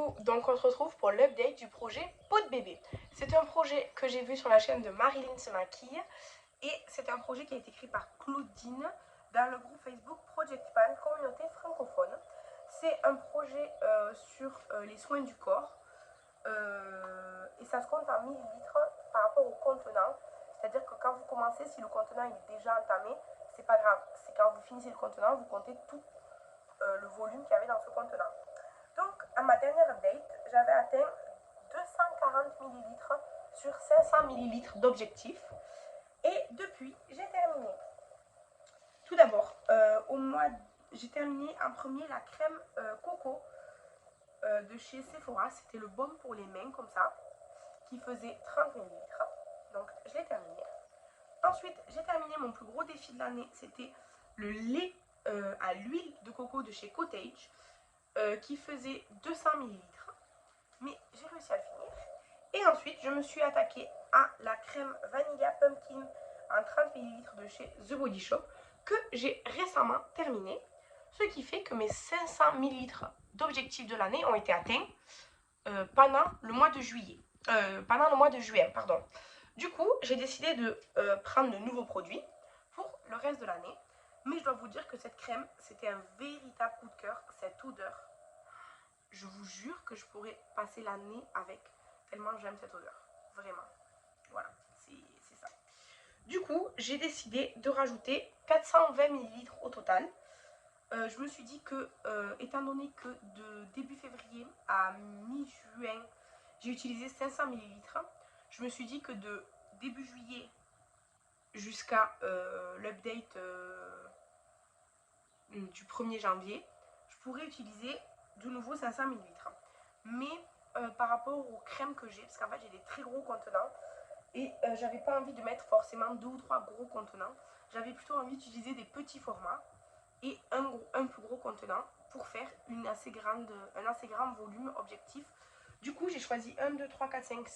Coucou, donc on se retrouve pour l'update du projet Peau de bébé. C'est un projet que j'ai vu sur la chaîne de Marilyn se maquille et c'est un projet qui a été créé par Claudine dans le groupe Facebook Project Pan, communauté francophone. C'est un projet sur les soins du corps et ça se compte en millilitres par rapport au contenant. C'est-à-dire que quand vous commencez, si le contenant est déjà entamé, c'est pas grave. C'est quand vous finissez le contenant, vous comptez tout le volume qu'il y avait dans ce contenant. Donc, à ma dernière update, j'avais atteint 240 ml sur 500 ml d'objectif. Et depuis, j'ai terminé. Tout d'abord, j'ai terminé en premier la crème coco de chez Sephora. C'était le baume pour les mains, comme ça, qui faisait 30 ml. Donc, je l'ai terminé. Ensuite, j'ai terminé mon plus gros défi de l'année. C'était le lait à l'huile de coco de chez Cottage. Qui faisait 200 ml. Mais j'ai réussi à le finir. Et ensuite, je me suis attaquée à la crème Vanilla Pumpkin en 30 ml de chez The Body Shop que j'ai récemment terminé. Ce qui fait que mes 500 ml d'objectifs de l'année ont été atteints pendant le mois de juillet. Pendant le mois de juin, pardon. Du coup, j'ai décidé de prendre de nouveaux produits pour le reste de l'année. Mais je dois vous dire que cette crème, c'était un véritable coup de cœur. Cette odeur, je vous jure que je pourrais passer l'année avec, tellement j'aime cette odeur. Vraiment. Voilà, c'est ça. Du coup, j'ai décidé de rajouter 420 ml au total. Je me suis dit que, étant donné que de début février à mi-juin, j'ai utilisé 500 ml, je me suis dit que de début juillet jusqu'à l'update du 1er janvier, je pourrais utiliser de nouveau 500 ml. Mais par rapport aux crèmes que j'ai, parce qu'en fait j'ai des très gros contenants, et j'avais pas envie de mettre forcément 2 ou 3 gros contenants, j'avais plutôt envie d'utiliser des petits formats et un plus gros contenant pour faire un assez grand volume objectif. Du coup, j'ai choisi 1, 2, 3, 4, 5,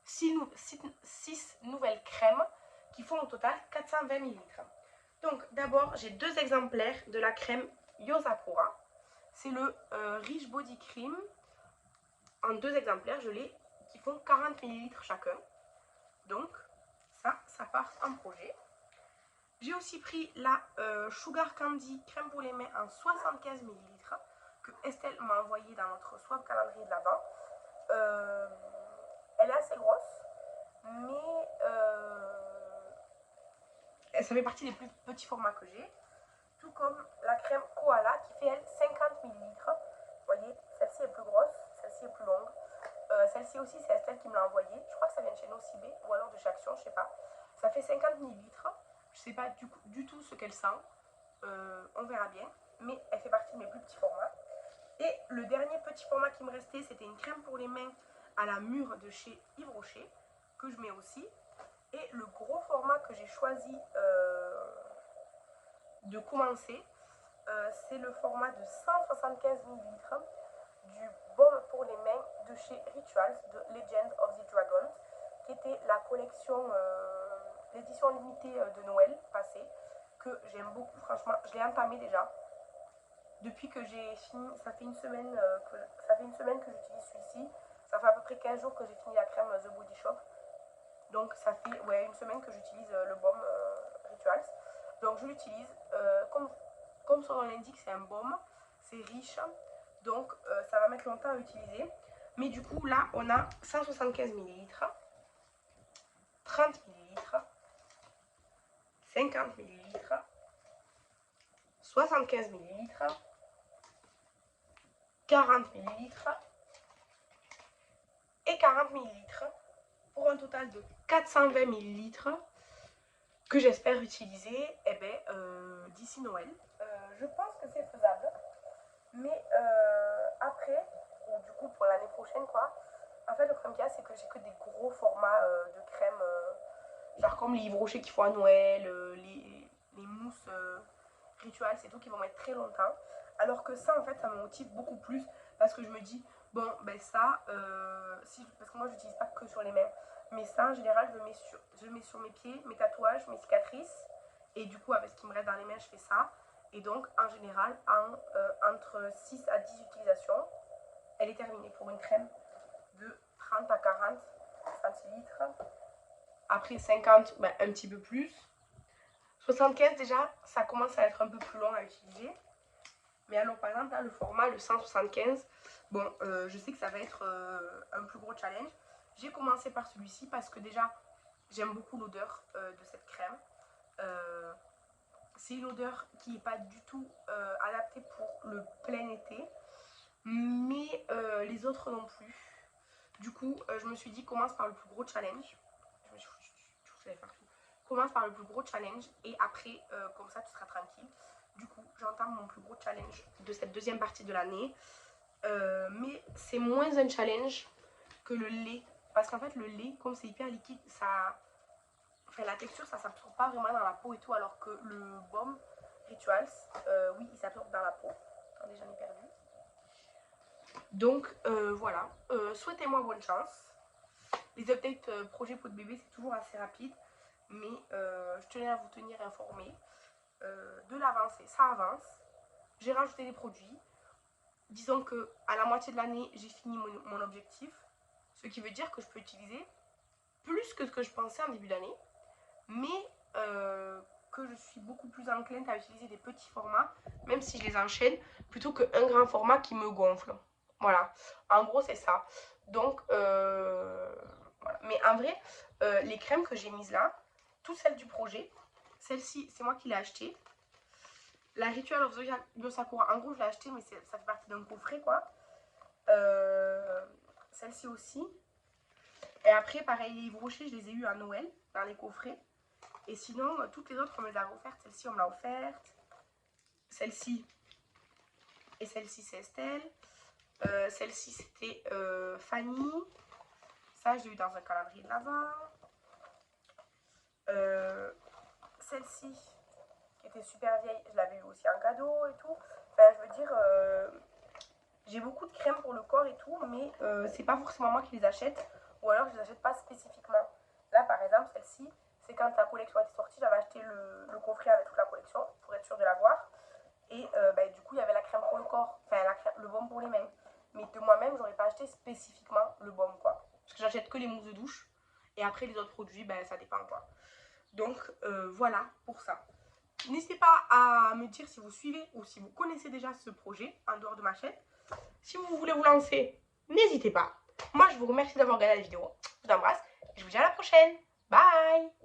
6 nouvelles crèmes qui font au total 420 ml. Donc, d'abord, j'ai deux exemplaires de la crème Yosapura. C'est le Rich Body Cream. En deux exemplaires, je l'ai, qui font 40 ml chacun. Donc, ça part en projet. J'ai aussi pris la Sugar Candy crème pour les mains en 75 ml que Estelle m'a envoyé dans notre swap calendrier de l'Avent. Elle est assez grosse, mais ça fait partie des plus petits formats que j'ai. Tout comme la crème Koala qui fait elle 50 ml. Vous voyez, celle-ci est plus grosse, celle-ci est plus longue. Celle-ci aussi, c'est Estelle qui me l'a envoyée. Je crois que ça vient de chez Nocibé ou alors de chez Action, je sais pas. Ça fait 50 ml. Je sais pas du tout ce qu'elle sent. On verra bien. Mais elle fait partie de mes plus petits formats. Et le dernier petit format qui me restait, c'était une crème pour les mains à la mûre de chez Yves Rocher, que je mets aussi. Et le gros format que j'ai choisi de commencer, c'est le format de 175 ml du baume pour les mains de chez Rituals de Legend of the Dragon, qui était la collection, l'édition limitée de Noël passée, que j'aime beaucoup. Franchement, je l'ai entamé déjà. Depuis que j'ai fini, ça fait une semaine que j'utilise celui-ci. Ça fait à peu près 15 jours que j'ai fini la crème The Body Shop. Donc ça fait une semaine que j'utilise le baume Rituals. Donc je l'utilise. Comme son nom l'indique, c'est un baume. C'est riche. Donc ça va mettre longtemps à utiliser. Mais du coup, là, on a 175 ml, 30 ml, 50 ml, 75 ml, 40 ml et 40 ml pour un total de 420 ml que j'espère utiliser d'ici Noël. Je pense que c'est faisable. Mais après, ou du coup pour l'année prochaine quoi, en fait le problème qu'il y a c'est que j'ai que des gros formats de crème, genre comme les Yves Rocher qu'il faut à Noël, les mousses rituales, c'est tout qui vont mettre très longtemps. Alors que ça en fait ça me motive beaucoup plus parce que je me dis, bon ben ça, parce que moi j'utilise pas que sur les mains, mais ça en général je le mets sur mes pieds, mes tatouages, mes cicatrices, et du coup avec ce qui me reste dans les mains je fais ça. Et donc, en général, entre 6 à 10 utilisations, elle est terminée pour une crème de 30 à 40 centilitres. Après 50, ben, un petit peu plus. 75 déjà, ça commence à être un peu plus long à utiliser. Mais alors par exemple là le format, le 175, bon je sais que ça va être un plus gros challenge. J'ai commencé par celui-ci parce que déjà j'aime beaucoup l'odeur de cette crème. C'est une odeur qui n'est pas du tout adaptée pour le plein été. Mais les autres non plus. Du coup je me suis dit commence par le plus gros challenge. Je me suis foutu partout. Commence par le plus gros challenge et après comme ça tu seras tranquille. Du coup, j'entame mon plus gros challenge de cette deuxième partie de l'année. Mais c'est moins un challenge que le lait. Parce qu'en fait, le lait, comme c'est hyper liquide, ça... Enfin, la texture, ça s'absorbe pas vraiment dans la peau et tout. Alors que le baume Rituals, oui, il s'absorbe dans la peau. Attendez, j'en ai perdu. Donc, voilà. Souhaitez-moi bonne chance. Les updates projet peau de bébé, c'est toujours assez rapide. Mais je tenais à vous tenir informé. De l'avancée, ça avance. J'ai rajouté des produits. Disons que à la moitié de l'année, j'ai fini mon objectif. Ce qui veut dire que je peux utiliser plus que ce que je pensais en début d'année. Mais que je suis beaucoup plus encline à utiliser des petits formats, même si je les enchaîne, plutôt qu'un grand format qui me gonfle. Voilà. En gros, c'est ça. Donc, voilà. Mais en vrai, les crèmes que j'ai mises là, toutes celles du projet, celle-ci, c'est moi qui l'ai achetée. La Ritual of Bio Sakura, en gros, je l'ai achetée, mais ça fait partie d'un coffret, quoi. Celle-ci aussi. Et après, pareil, les Yves Rocher, je les ai eu à Noël, dans les coffrets. Et sinon, toutes les autres, on me les a offertes. Celle-ci, on me l'a offerte. Celle-ci et celle-ci, c'est Estelle. Celle-ci, c'était Fanny. Ça, je l'ai eu dans un calendrier de l'Avent. Celle-ci, qui était super vieille, je l'avais eu aussi en cadeau et tout. Enfin, je veux dire, j'ai beaucoup de crèmes pour le corps et tout, mais c'est pas forcément moi qui les achète. Ou alors, je les achète pas spécifiquement. Là, par exemple, celle-ci, c'est quand la collection était sortie, j'avais acheté le coffret avec toute la collection pour être sûre de l'avoir. Et du coup, il y avait la crème pour le corps, enfin le baume pour les mains. Mais de moi-même, j'aurais pas acheté spécifiquement le baume, quoi. Parce que j'achète que les mousses de douche. Et après, les autres produits, ça dépend, quoi. Donc, voilà pour ça. N'hésitez pas à me dire si vous suivez ou si vous connaissez déjà ce projet en dehors de ma chaîne. Si vous voulez vous lancer, n'hésitez pas. Moi, je vous remercie d'avoir regardé la vidéo. Je vous embrasse et je vous dis à la prochaine. Bye!